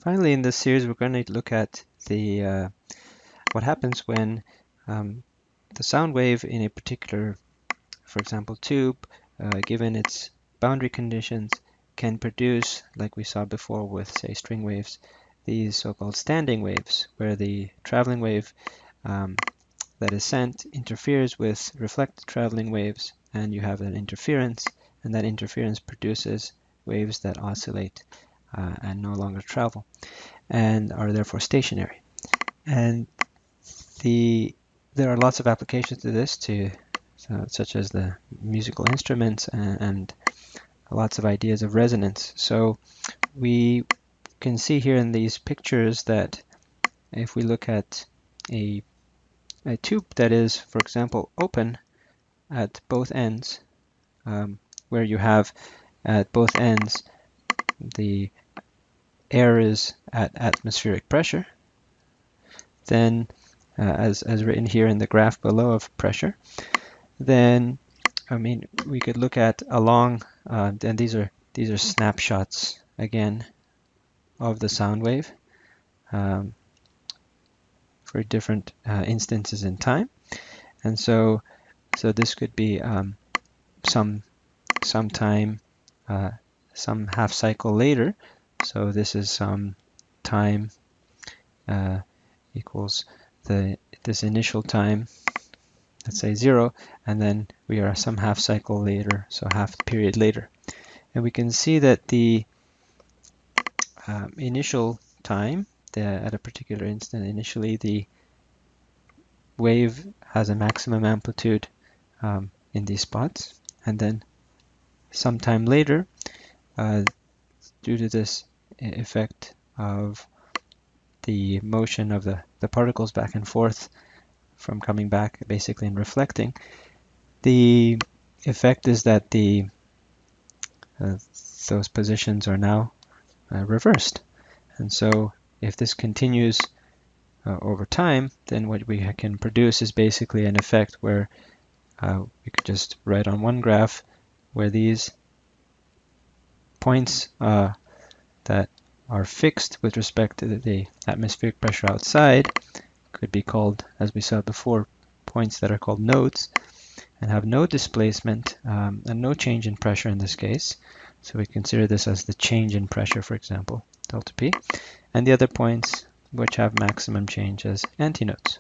Finally, in this series, we're going to look at the what happens when the sound wave in a particular, for example, tube, given its boundary conditions, can produce, like we saw before with, say, string waves, these so-called standing waves, where the traveling wave that is sent interferes with reflected traveling waves, and you have an interference, and that interference produces waves that oscillate and no longer travel, and are therefore stationary. And there are lots of applications to this, such as the musical instruments and lots of ideas of resonance. So we can see here in these pictures that if we look at a tube that is, for example, open at both ends, where you have at both ends the air is at atmospheric pressure, then as written here in the graph below of pressure, then we could look at along, and these are snapshots again of the sound wave for different instances in time. And so this could be some time, some half cycle later. So this is some time equals this initial time, let's say 0, and then we are some half cycle later, so half period later. And we can see that the initial time, at a particular instant, initially the wave has a maximum amplitude in these spots, and then sometime later, due to this effect of the motion of the particles back and forth from coming back basically and reflecting, the effect is that those positions are now reversed. And so if this continues over time, then what we can produce is basically an effect where we could just write on one graph where these points that are fixed with respect to the atmospheric pressure outside could be called, as we saw before, points that are called nodes, and have no displacement and no change in pressure in this case. So we consider this as the change in pressure, for example, delta P, and the other points which have maximum change as antinodes.